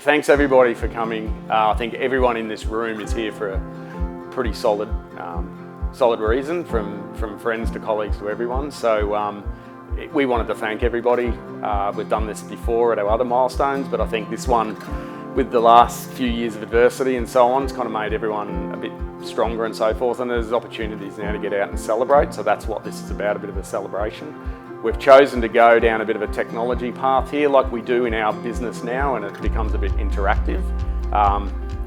thanks everybody for coming. I think everyone in this room is here for a pretty solid reason, from friends to colleagues to everyone. So we wanted to thank everybody. We've done this before at our other milestones, but I think this one, with the last few years of adversity and so on, it's kind of made everyone a bit stronger and so forth, and there's opportunities now to get out and celebrate, so that's what this is about, a bit of a celebration. We've chosen to go down a bit of a technology path here like we do in our business now, and it becomes a bit interactive.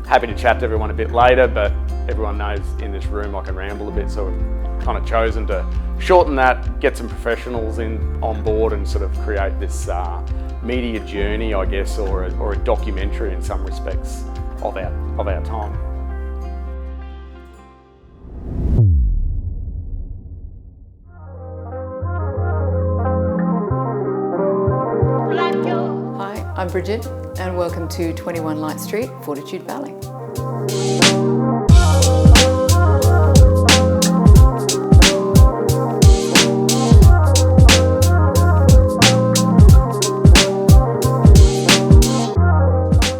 Happy to chat to everyone a bit later, but everyone knows in this room I can ramble a bit, so we've kind of chosen to shorten that, get some professionals on board and sort of create this media journey, I guess, or a documentary in some respects of our time. Hi, I'm Bridget and welcome to 21 Light Street, Fortitude Valley.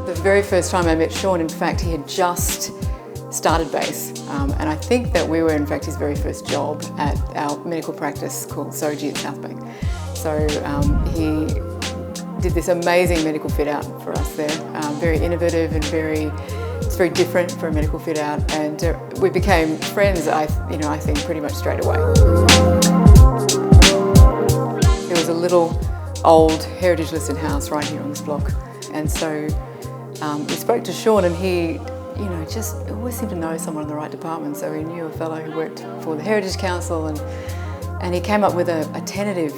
The very first time I met Sean, in fact, he had just started base, and I think that we were in fact his very first job at our medical practice called SOHO at South Bank. So he did this amazing medical fit out for us there, very innovative and it's very different for a medical fit out, and we became friends, I think pretty much straight away. There was a little old heritage listed house right here on this block, and so we spoke to Sean, and he just always seemed to know someone in the right department, so we knew a fellow who worked for the Heritage Council, and he came up with a tentative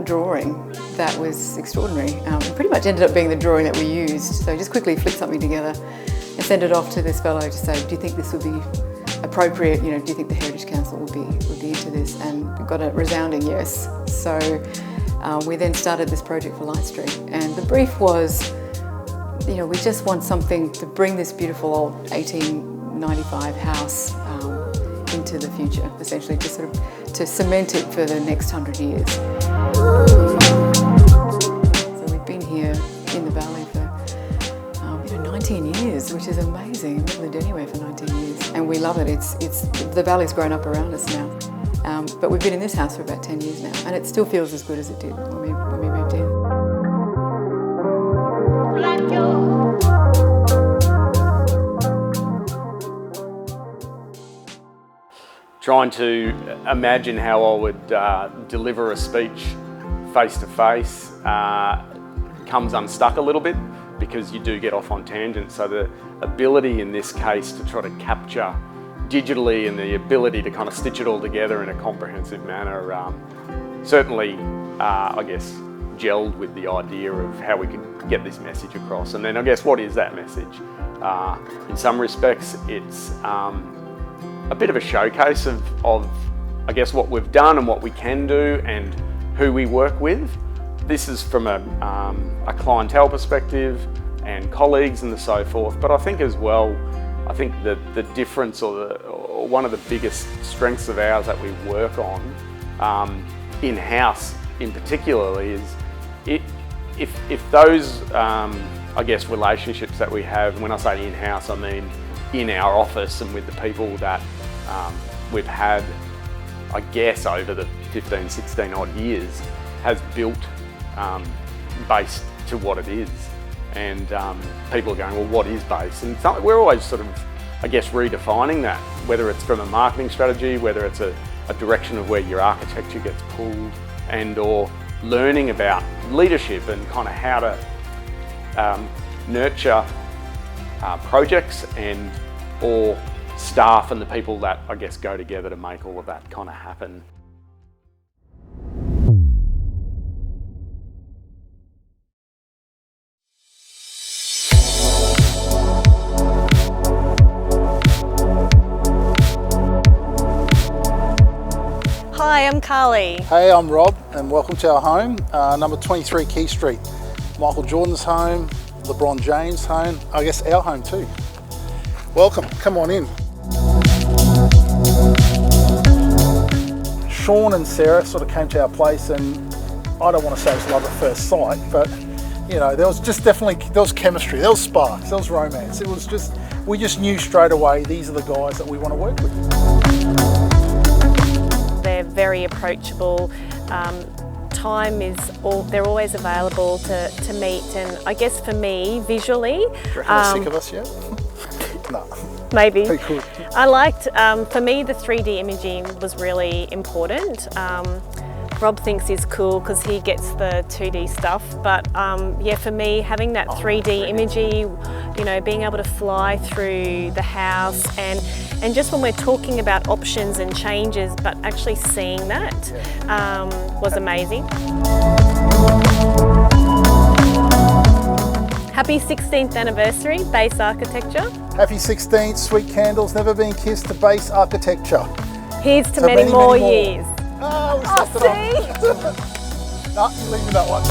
drawing that was extraordinary. It pretty much ended up being the drawing that we used, so just quickly flicked something together and sent it off to this fellow to say, do you think this would be appropriate, do you think the Heritage Council would be into this, and got a resounding yes. So we then started this project for Light Street, and the brief was, we just want something to bring this beautiful old 1895 house into the future, essentially, to cement it for the next 100 years. So we've been here in the valley for 19 years, which is amazing. We've lived anywhere for 19 years, and we love it. The valley's grown up around us now, but we've been in this house for about 10 years now, and it still feels as good as it did when we moved in. Trying to imagine how I would deliver a speech face to face comes unstuck a little bit, because you do get off on tangents. So the ability in this case to try to capture digitally, and the ability to kind of stitch it all together in a comprehensive manner certainly, I guess, gelled with the idea of how we could get this message across. And then I guess, what is that message? In some respects, it's a bit of a showcase of I guess what we've done and what we can do and who we work with. This is from a clientele perspective and colleagues and so forth, but I think as well, I think that the difference or one of the biggest strengths of ours that we work on in-house in particularly is if those I guess relationships that we have, when I say in-house I mean in our office and with the people that we've had, I guess, over the 15, 16 odd years, has built base to what it is. And people are going, well, what is base? And we're always sort of, I guess, redefining that, whether it's from a marketing strategy, whether it's a direction of where your architecture gets pulled, and or learning about leadership and kind of how to nurture projects or staff and the people that, I guess, go together to make all of that kind of happen. Hi, I'm Carly. Hey, I'm Rob, and welcome to our home, number 23 Key Street. Michael Jordan's home, LeBron James' home, I guess our home too. Welcome, come on in. Sean and Sarah sort of came to our place, and I don't want to say it's love at first sight, but You know, there was chemistry, there was sparks, there was romance. It was just, we just knew straight away these are the guys that we want to work with. They're very approachable. They're always available to meet, and I guess for me, visually... Do you reckon they're sick of us yet? No. Maybe. They could. I liked, for me, the 3D imaging was really important. Rob thinks he's cool because he gets the 2D stuff, but yeah, for me, having that 3D imagery, you know, being able to fly through the house, and just when we're talking about options and changes, but actually seeing that was amazing. Happy 16th anniversary, Base Architecture. Happy 16th, sweet candles, never been kissed to Base Architecture. Here's to many more years. Oh, we stuffed it up. No, you leave me that one.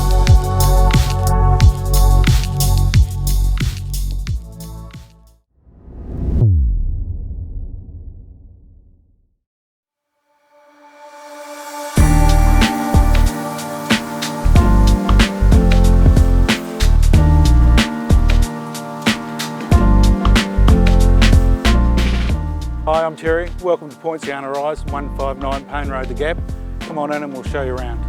Hi, I'm Terry. Welcome to Poinciana Rise, 159 Payne Road, The Gap. Come on in and we'll show you around.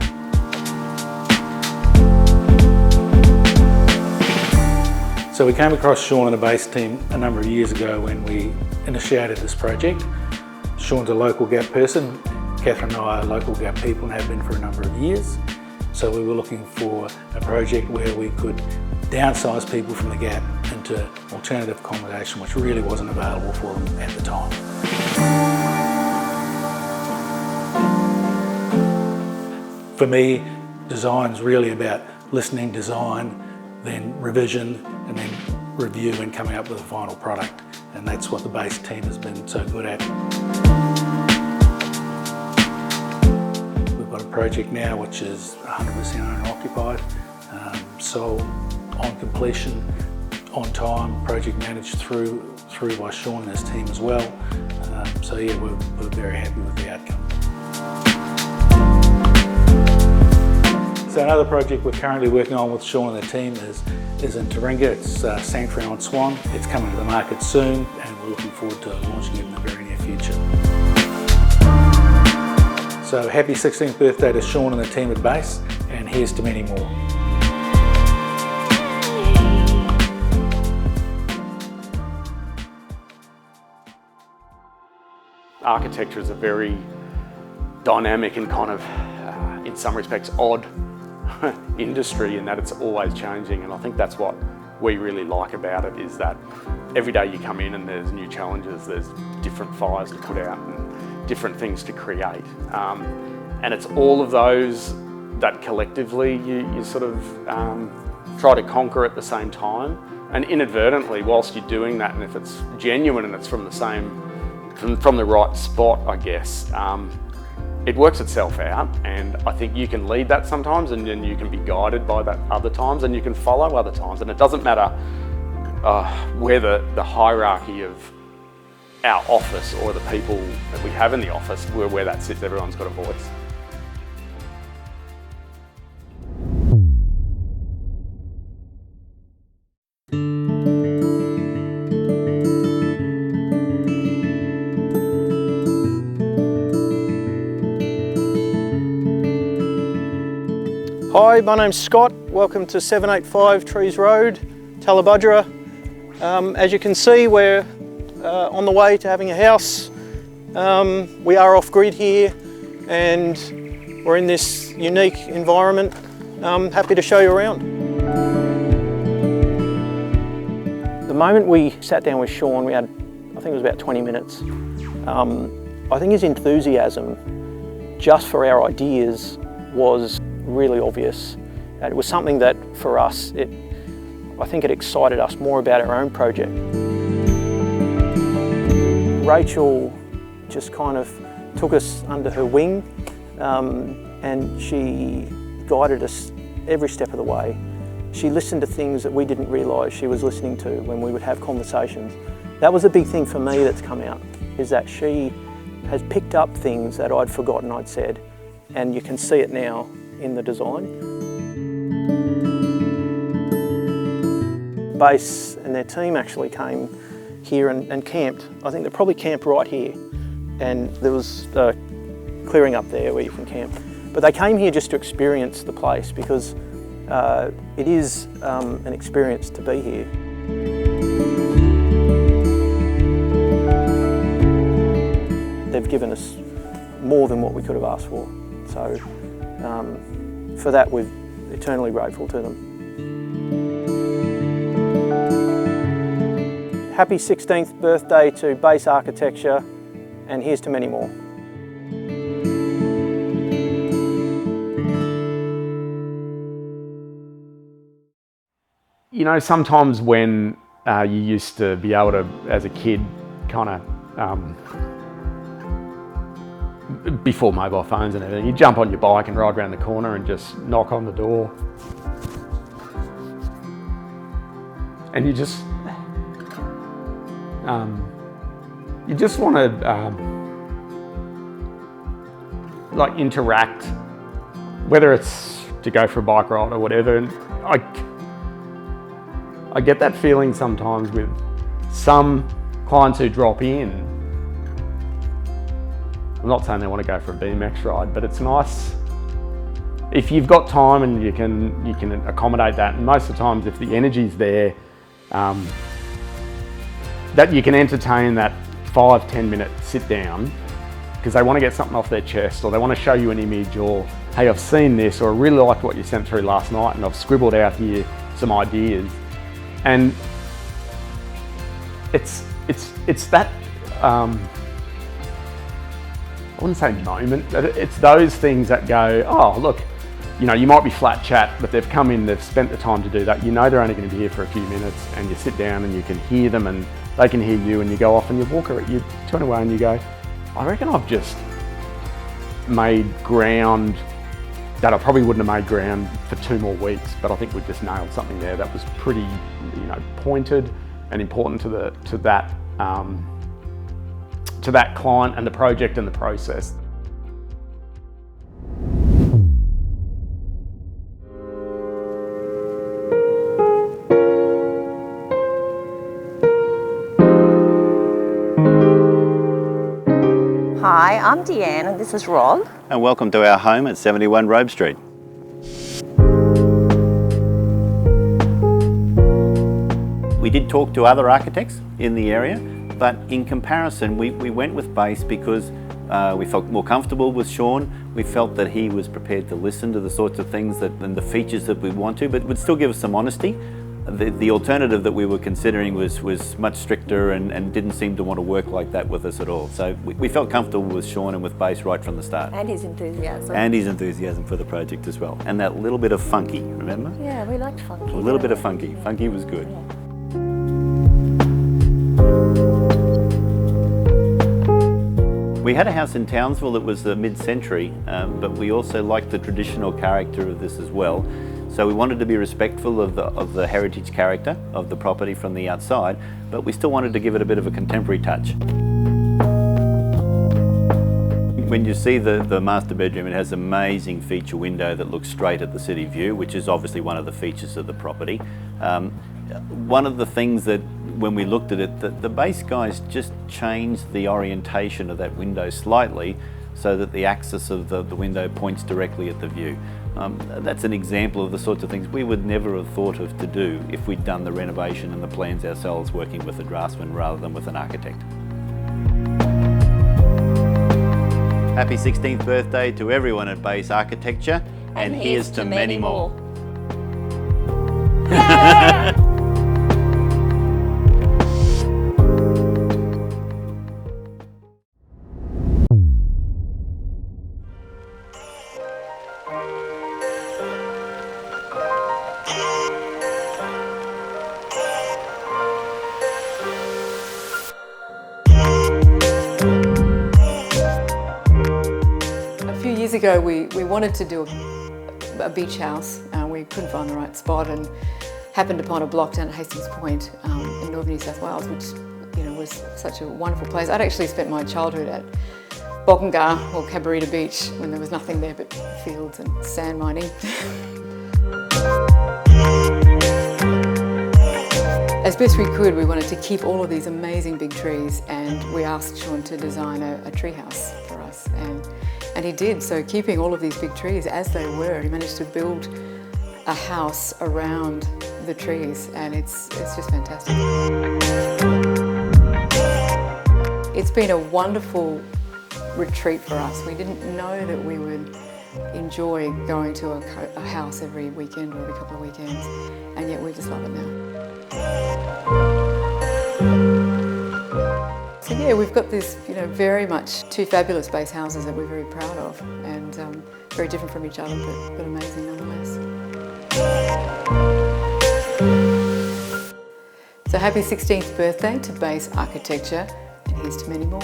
So we came across Sean and the base team a number of years ago when we initiated this project. Sean's a local Gap person. Catherine and I are local Gap people and have been for a number of years. So we were looking for a project where we could downsize people from the Gap into alternative accommodation, which really wasn't available for them at the time. For me, design's really about listening, design, then revision, and then review and coming up with a final product. And that's what the base team has been so good at. We've got a project now which is 100% owner occupied, sold on completion, on time, project managed through by Sean and his team as well. So yeah, we're very happy with the outcome. So another project we're currently working on with Sean and the team is in Taringa. It's Sanctuary-on-Swan. It's coming to the market soon and we're looking forward to launching it in the very near future. So happy 16th birthday to Sean and the team at Base, and here's to many more. Architecture is a very dynamic and kind of, in some respects, odd industry in that it's always changing, and I think that's what we really like about it, is that every day you come in and there's new challenges, there's different fires to put out and different things to create. And it's all of those that collectively you sort of try to conquer at the same time. And inadvertently, whilst you're doing that, and if it's genuine and it's from the right spot, I guess, it works itself out, and I think you can lead that sometimes, and then you can be guided by that other times, and you can follow other times, and it doesn't matter where the hierarchy of our office or the people that we have in the office, where that sits, everyone's got a voice. Hi, my name's Scott. Welcome to 785 Trees Road, Tallebudgera. As you can see, we're on the way to having a house. We are off-grid here and we're in this unique environment. I'm happy to show you around. The moment we sat down with Sean, we had, I think it was about 20 minutes. I think his enthusiasm just for our ideas was really obvious. It was something that for us, I think it excited us more about our own project. Rachel just kind of took us under her wing and she guided us every step of the way. She listened to things that we didn't realise she was listening to when we would have conversations. That was a big thing for me that's come out, is that she has picked up things that I'd forgotten I'd said, and you can see it now in the design. base and their team actually came here and camped. I think they probably camped right here, and there was a clearing up there where you can camp. But they came here just to experience the place because it is an experience to be here. They've given us more than what we could have asked for. So for that, we're eternally grateful to them. Happy 16th birthday to Base Architecture, and here's to many more. You know, sometimes when you used to be able to, as a kid, kind of, before mobile phones and everything, you jump on your bike and ride around the corner and just knock on the door. And you just want to like interact, whether it's to go for a bike ride or whatever. And I get that feeling sometimes with some clients who drop in. I'm not saying they want to go for a BMX ride, but it's nice if you've got time and you can accommodate that. And most of the times, if the energy's there, that you can entertain that 5-10 minute sit down because they want to get something off their chest, or they want to show you an image, or hey, I've seen this, or I really liked what you sent through last night and I've scribbled out here some ideas. And it's that, I wouldn't say moment, but it's those things that go, oh look, you know, you might be flat chat, but they've come in, they've spent the time to do that. You know they're only going to be here for a few minutes, and you sit down and you can hear them and they can hear you, and you go off and you you turn away and you go, I reckon I've just made ground that I probably wouldn't have made ground for 2 more weeks, but I think we've just nailed something there that was pretty, you know, pointed and important to that client and the project and the process. Hi, I'm Deanne and this is Rob. And welcome to our home at 71 Robe Street. We did talk to other architects in the area, but in comparison we went with Base because we felt more comfortable with Sean. We felt that he was prepared to listen to the sorts of things and the features that we want to, but would still give us some honesty. The alternative that we were considering was much stricter and didn't seem to want to work like that with us at all. So we felt comfortable with Sean and with Base right from the start. And his enthusiasm. And his enthusiasm for the project as well. And that little bit of funky, remember? Yeah, we liked funky. A little bit of funky. Funky was good. Yeah. We had a house in Townsville that was mid-century, but we also liked the traditional character of this as well. So we wanted to be respectful of the heritage character of the property from the outside, but we still wanted to give it a bit of a contemporary touch. When you see the master bedroom, it has an amazing feature window that looks straight at the city view, which is obviously one of the features of the property. One of the things that when we looked at it, the Base guys just changed the orientation of that window slightly so that the axis of the window points directly at the view. That's an example of the sorts of things we would never have thought of to do if we'd done the renovation and the plans ourselves working with a draftsman rather than with an architect. Happy 16th birthday to everyone at Base Architecture, and here's to many more. Yeah! Years ago, we wanted to do a beach house. We couldn't find the right spot and happened upon a block down at Hastings Point in northern New South Wales, which was such a wonderful place. I'd actually spent my childhood at Bockingar or Cabarita Beach when there was nothing there but fields and sand mining. As best we could, we wanted to keep all of these amazing big trees, and we asked Sean to design a tree house for us, and he did. So keeping all of these big trees as they were, he managed to build a house around the trees, and it's just fantastic. It's been a wonderful retreat for us. We didn't know that we would enjoy going to a house every weekend or every couple of weekends, and yet we just love it now. So yeah, we've got this, very much two fabulous base houses that we're very proud of, and very different from each other, but amazing nonetheless. So happy 16th birthday to Base Architecture, and here's to many more.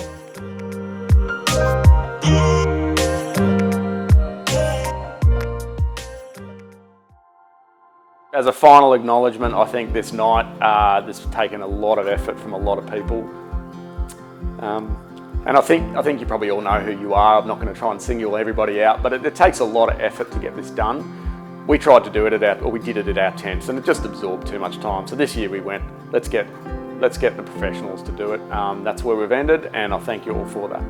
As a final acknowledgement, I think this night, this has taken a lot of effort from a lot of people. And I think you probably all know who you are. I'm not going to try and single everybody out, but it takes a lot of effort to get this done. We tried to do it we did it at our tents, and it just absorbed too much time. So this year we went, let's get the professionals to do it. That's where we've ended, and I thank you all for that.